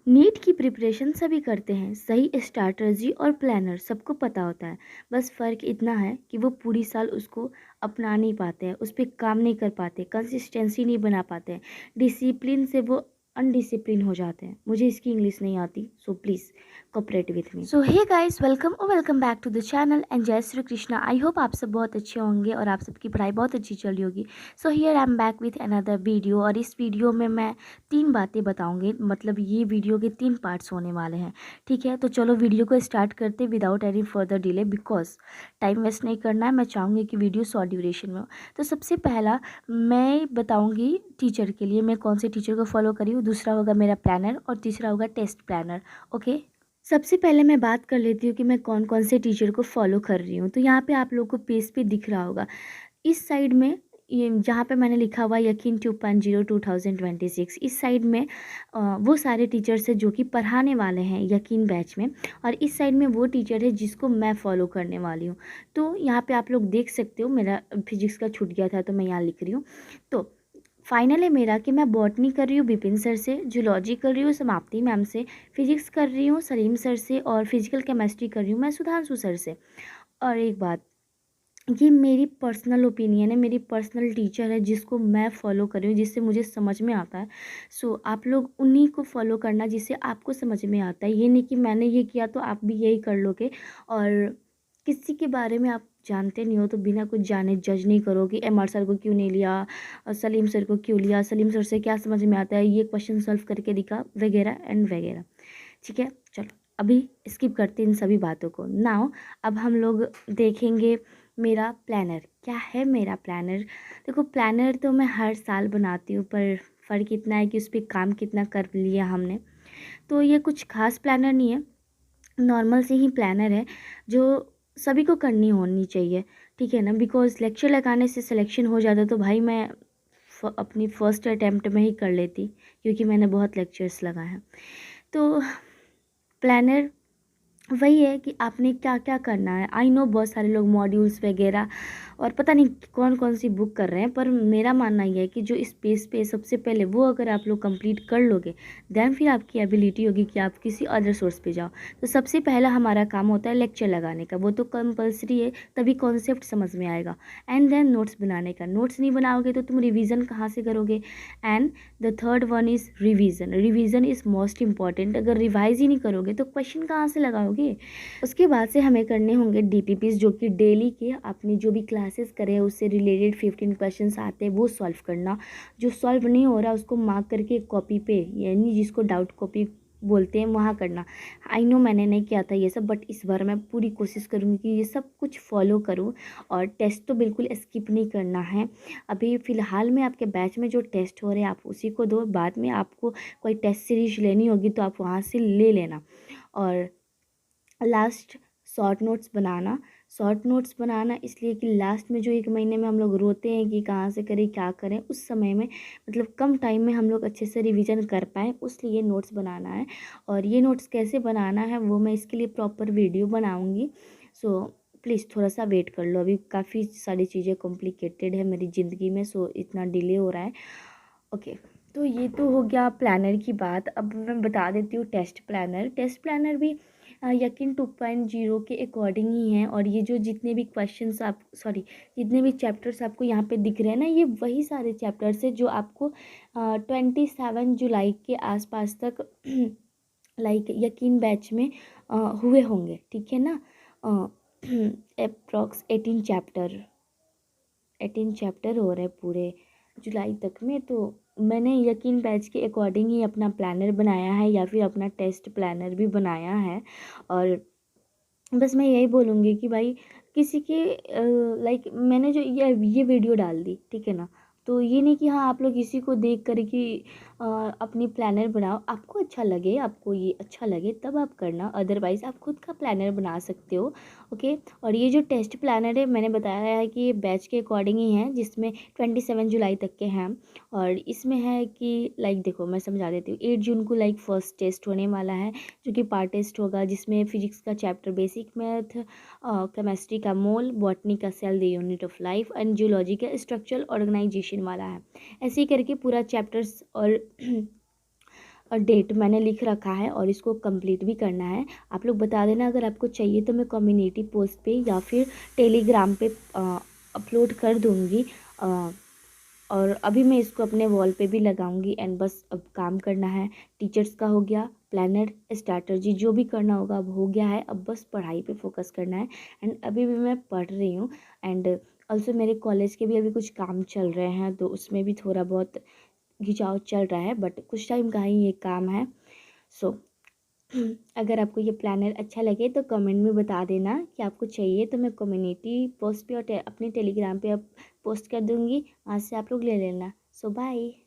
NEET की preparation सभी करते हैं। सही स्ट्रैटेजी और प्लानर सबको पता होता है। बस फ़र्क इतना है कि वो पूरी साल उसको अपना नहीं पाते हैं, उस पर काम नहीं कर पाते, कंसिस्टेंसी नहीं बना पाते हैं, डिसिप्लिन से वो अनडिसिप्लिन हो जाते हैं। मुझे इसकी इंग्लिश नहीं आती, so please cooperate with me. So hey guys, welcome back to the channel and जय श्री कृष्णा। आई होप आप सब बहुत अच्छे होंगे और आप सबकी पढ़ाई बहुत अच्छी चल रही होगी। So here I am back with another video और इस वीडियो में मैं 3 बातें बताऊंगी। मतलब ये वीडियो के 3 पार्ट्स होने वाले हैं। ठीक है, तो चलो वीडियो को स्टार्ट करते without any further delay, because time waste नहीं करना है। मैं चाहूँगी कि वीडियो शॉर्ट ड्यूरेशन में हो। तो सबसे पहला मैं बताऊँगी टीचर के लिए मैं कौन से टीचर को फॉलो करी हूँ, दूसरा होगा मेरा प्लानर और तीसरा होगा टेस्ट प्लानर। ओके, सबसे पहले मैं बात कर लेती हूँ कि मैं कौन कौन से टीचर को फॉलो कर रही हूँ। तो यहाँ पे आप लोगों को पेज पे दिख रहा होगा इस साइड में, ये जहाँ पे मैंने लिखा हुआ यकीन 2.0 2026, इस साइड में वो सारे टीचर्स हैं जो कि पढ़ाने वाले हैं यकीन बैच में, और इस साइड में वो टीचर है जिसको मैं फॉलो करने वाली हूँ। तो यहाँ पे आप लोग देख सकते हो, मेरा फिजिक्स का छूट गया था तो मैं यहाँ लिख रही हूँ। तो फाइनल है मेरा कि मैं बॉटनी कर रही हूँ विपिन सर से, जूलॉजी कर रही हूँ समाप्ति मैम से, फिजिक्स कर रही हूँ सलीम सर से, और फिजिकल केमिस्ट्री कर रही हूँ मैं सुधांशु सर से। और एक बात, ये मेरी पर्सनल ओपिनियन है, मेरी पर्सनल टीचर है जिसको मैं फॉलो कर रही हूँ, जिससे मुझे समझ में आता है। सो आप लोग उन्हीं को फॉलो करना जिससे आपको समझ में आता है। ये नहीं कि मैंने ये किया तो आप भी यही कर लोगे, और किसी के बारे में आप जानते नहीं हो तो बिना कुछ जाने जज नहीं करो कि एमआर सर को क्यों नहीं लिया और सलीम सर को क्यों लिया, सलीम सर से क्या समझ में आता है, ये क्वेश्चन सॉल्व करके दिखा, वगैरह एंड वगैरह। ठीक है, चलो अभी स्किप करते इन सभी बातों को। नाउ अब हम लोग देखेंगे मेरा प्लानर क्या है। मेरा प्लानर, देखो प्लानर तो मैं हर साल बनाती हूँ, पर फ़र्क इतना है कि उस पर काम कितना कर लिया हमने। तो ये कुछ खास प्लानर नहीं है, नॉर्मल से ही प्लानर है जो सभी को करनी होनी चाहिए। ठीक है ना, बिकॉज लेक्चर लगाने से सिलेक्शन हो जाता तो भाई मैं अपनी फ़र्स्ट अटैम्प्ट में ही कर लेती, क्योंकि मैंने बहुत लेक्चर्स लगाए हैं। तो प्लानर वही है कि आपने क्या क्या करना है। आई नो बहुत सारे लोग मॉड्यूल्स वगैरह और पता नहीं कौन कौन सी बुक कर रहे हैं, पर मेरा मानना यह है कि जो स्पेस पे सबसे पहले वो अगर आप लोग कंप्लीट कर लोगे, देन फिर आपकी एबिलिटी होगी कि आप किसी अदर सोर्स पे जाओ। तो सबसे पहला हमारा काम होता है लेक्चर लगाने का, वो तो कंपलसरी है, तभी कॉन्सेप्ट समझ में आएगा। एंड देन नोट्स बनाने का, नोट्स नहीं बनाओगे तो तुम रिविज़न कहाँ से करोगे। And the third one is revision. Revision is most important. अगर रिवाइज ही नहीं करोगे तो क्वेश्चन कहाँ से लगाओगे। उसके बाद से हमें करने होंगे डीपीपीज, जो कि डेली के आपने जो भी क्लासेस करे हैं उससे रिलेटेड 15 क्वेश्चंस आते हैं वो सॉल्व करना। जो सॉल्व नहीं हो रहा उसको मार्क करके कॉपी पे, यानी जिसको डाउट कॉपी बोलते हैं, वहाँ करना। आई नो मैंने नहीं किया था ये सब, बट इस बार मैं पूरी कोशिश करूँगी कि ये सब कुछ फॉलो करूँ। और टेस्ट तो बिल्कुल स्किप नहीं करना है। अभी फ़िलहाल में आपके बैच में जो टेस्ट हो रहे हैं आप उसी को दो, बाद में आपको कोई टेस्ट सीरीज लेनी होगी तो आप वहाँ से ले लेना। और लास्ट शॉर्ट नोट्स बनाना इसलिए कि लास्ट में जो 1 महीने में हम लोग रोते हैं कि कहाँ से करें क्या करें, उस समय में मतलब कम टाइम में हम लोग अच्छे से रिवीजन कर पाएँ, उसलिए नोट्स बनाना है। और ये नोट्स कैसे बनाना है वो मैं इसके लिए प्रॉपर वीडियो बनाऊँगी। सो प्लीज़ थोड़ा सा वेट कर लो, अभी काफ़ी सारी चीज़ें कॉम्प्लिकेटेड है मेरी ज़िंदगी में, सो इतना डिले हो रहा है। ओके, तो ये तो हो गया प्लानर की बात। अब मैं बता देती हूँ टेस्ट प्लानर। टेस्ट प्लानर भी यकीन 2.0 के अकॉर्डिंग ही हैं, और ये जो जितने भी क्वेश्चंस आप जितने भी चैप्टर्स आपको यहाँ पे दिख रहे हैं ना, ये वही सारे चैप्टर्स हैं जो आपको 27 जुलाई के आसपास तक लाइक यकीन बैच में हुए होंगे। ठीक है ना, अप्रॉक्स 18 चैप्टर हो रहे हैं पूरे जुलाई तक में। तो मैंने यकीन बैच के अकॉर्डिंग ही अपना प्लानर बनाया है, या फिर अपना टेस्ट प्लानर भी बनाया है। और बस मैं यही बोलूँगी कि भाई किसी के लाइक मैंने जो ये वीडियो डाल दी, ठीक है ना, तो ये नहीं कि हाँ आप लोग इसी को देख कर कि अपनी प्लानर बनाओ। आपको अच्छा लगे, आपको ये अच्छा लगे तब आप करना, अदरवाइज़ आप खुद का प्लानर बना सकते हो। ओके, और ये जो टेस्ट प्लानर है मैंने बताया है कि ये बैच के अकॉर्डिंग ही है, जिसमें 27 जुलाई तक के हैं। और इसमें है कि लाइक देखो मैं समझा देती हूँ। 8 जून को लाइक फर्स्ट टेस्ट होने वाला है, जो कि पार्ट टेस्ट होगा, जिसमें फिजिक्स का चैप्टर बेसिक मैथ, केमिस्ट्री का मोल, बॉटनी का cell the unit of life, and zoology का स्ट्रक्चरल ऑर्गेनाइजेशन वाला है। ऐसे ही करके पूरा चैप्टर्स और और डेट मैंने लिख रखा है और इसको कंप्लीट भी करना है। आप लोग बता देना अगर आपको चाहिए तो मैं कम्युनिटी पोस्ट पे या फिर टेलीग्राम पे अपलोड कर दूँगी। और अभी मैं इसको अपने वॉल पे भी लगाऊंगी। एंड बस अब काम करना है। टीचर्स का हो गया, प्लानर, स्ट्रैटेजी जो भी करना होगा अब हो गया है। अब बस पढ़ाई पे फोकस करना है। एंड अभी भी मैं पढ़ रही हूँ। एंड ऑल्सो मेरे कॉलेज के भी अभी कुछ काम चल रहे हैं तो उसमें भी थोड़ा बहुत खिंचाव चल रहा है, बट कुछ टाइम का ही ये काम है। सो अगर आपको ये प्लानर अच्छा लगे तो कमेंट में बता देना कि आपको चाहिए, तो मैं कम्युनिटी पोस्ट पे और अपने टेलीग्राम पे अब पोस्ट कर दूँगी, वहाँ से आप लोग ले लेना। सो बाय।